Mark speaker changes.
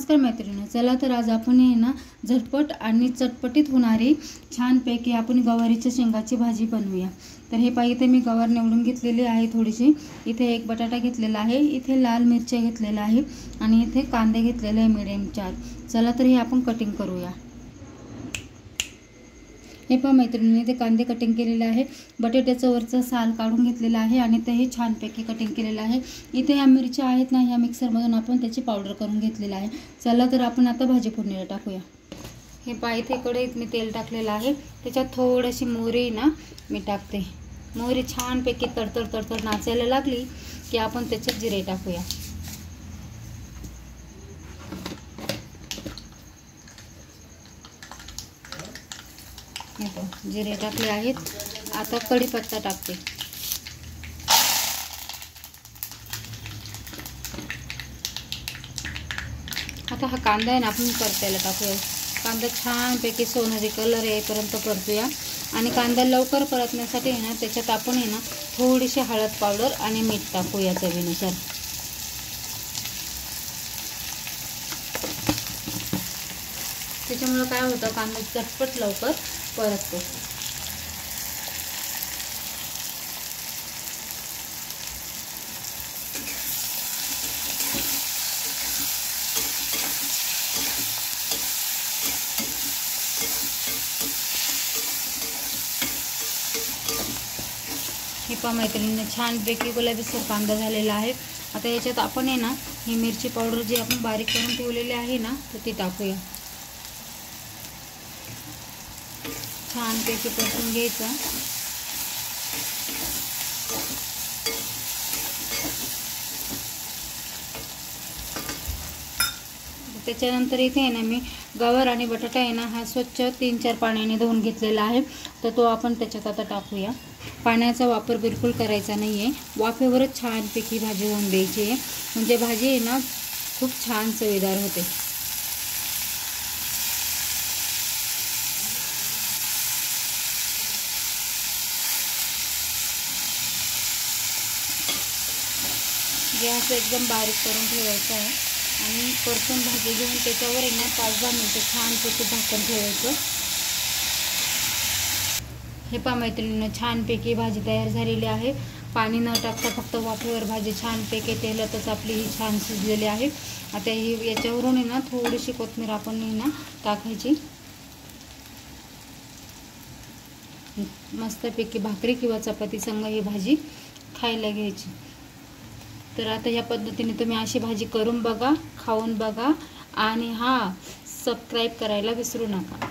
Speaker 1: नमस्कार मैत्रिणी, चला तर आज आपण आहे ना झटपट आणि चटपटीत होणारी छानपैकी आपण गवारीच्या शेंगाची भाजी बनवूया। तर हे पाहिजे इथे मी गवार निवडून घेतलेली आहे थोडीशी, इथे एक बटाटा घेतलेला आहे, इथे लाल मिरच्या घेतलेल्या आहे आणि इथे कांदे घेतलेले आहे मीडियम 4। चला तर हे आपण कटिंग करूया। हे पहा मैत्रिणींनी ते कांदे कटिंग केलेले आहे, बटाट्याचं वरचं साल काढून घेतलेलं आहे आणि ते हे छानपैकी कटिंग केलेलं आहे। इथे ह्या मिरच्या आहेत ना, ह्या मिक्सरमधून आपण त्याची पावडर करून घेतलेला आहे। चला तर आपण आता भाजी फोडणीला टाकूया। हे पहा इथे कढईत मी तेल टाकलेलं आहे, त्याच्यात थोडीशी मोहरी ना मी टाकते। मोहरी छानपैकी तडतड तडतड नाचायला लागली की आपण त्याच्यात जिरे टाकूया। जिरे टाकले आहेत, आता कढीपत्ता टाकते। आता हा कांदा आहे ना आपण परतायला टाकूया। कांदा छानपैकी सोनेरी कलर येईपर्यंत परतूया आणि कांदा लवकर परतण्यासाठी आहे ना त्याच्यात आपण आहे ना थोडीशी हळद पावडर आणि मीठ टाकूया चवीनुसार। त्याच्यामुळे काय होतं, कांदा झटपट लवकर परततो। हे पहा मैत्रिणींनी छानपैकी गुलाबीसर कांदा झालेला आहे। आता याच्यात आपण आहे ना ही मिरची पावडर जी आपण बारीक करून ठेवलेली आहे ना तर ती टाकूया। छानपैकी परतून घ्यायचं। त्याच्यानंतर इथे आहे ना मी गवार आणि बटाटा आहे ना हा स्वच्छ 3-4 पाण्याने धुवून घेतलेला आहे, तर तो आपण त्याच्यात आता टाकूया। पाण्याचा वापर बिलकुल करायचा नाही आहे, वाफेवरच छानपैकी भाजी होऊन द्यायची आहे, म्हणजे भाजी आहे ना खूप छान चवीदार होते। गॅस एकदम बारीक करून ठेवायचा आहे आणि परतून भाजी घेऊन त्याच्यावर आहे ना 5-10 मिनिटं छानपैकी झाकण ठेवायचं। हे पहा मैत्रिणींनो, छानपैकी भाजी तयार झालेली आहे। पाणी न टाकता फक्त वाफेवर भाजी छानपैकी तेलातच आपली ही छान शिजलेली आहे। आता ही याच्यावरून आहे ना थोडीशी कोथिंबीर आपण ना टाकायची। मस्तपैकी भाकरी किंवा चपाती संग ही भाजी खायला घ्यायची। तर आता या पद्धतीने तुम्ही अशी भाजी करून बघा, खाऊन बघा आणि सबस्क्राईब करायला विसरू नका।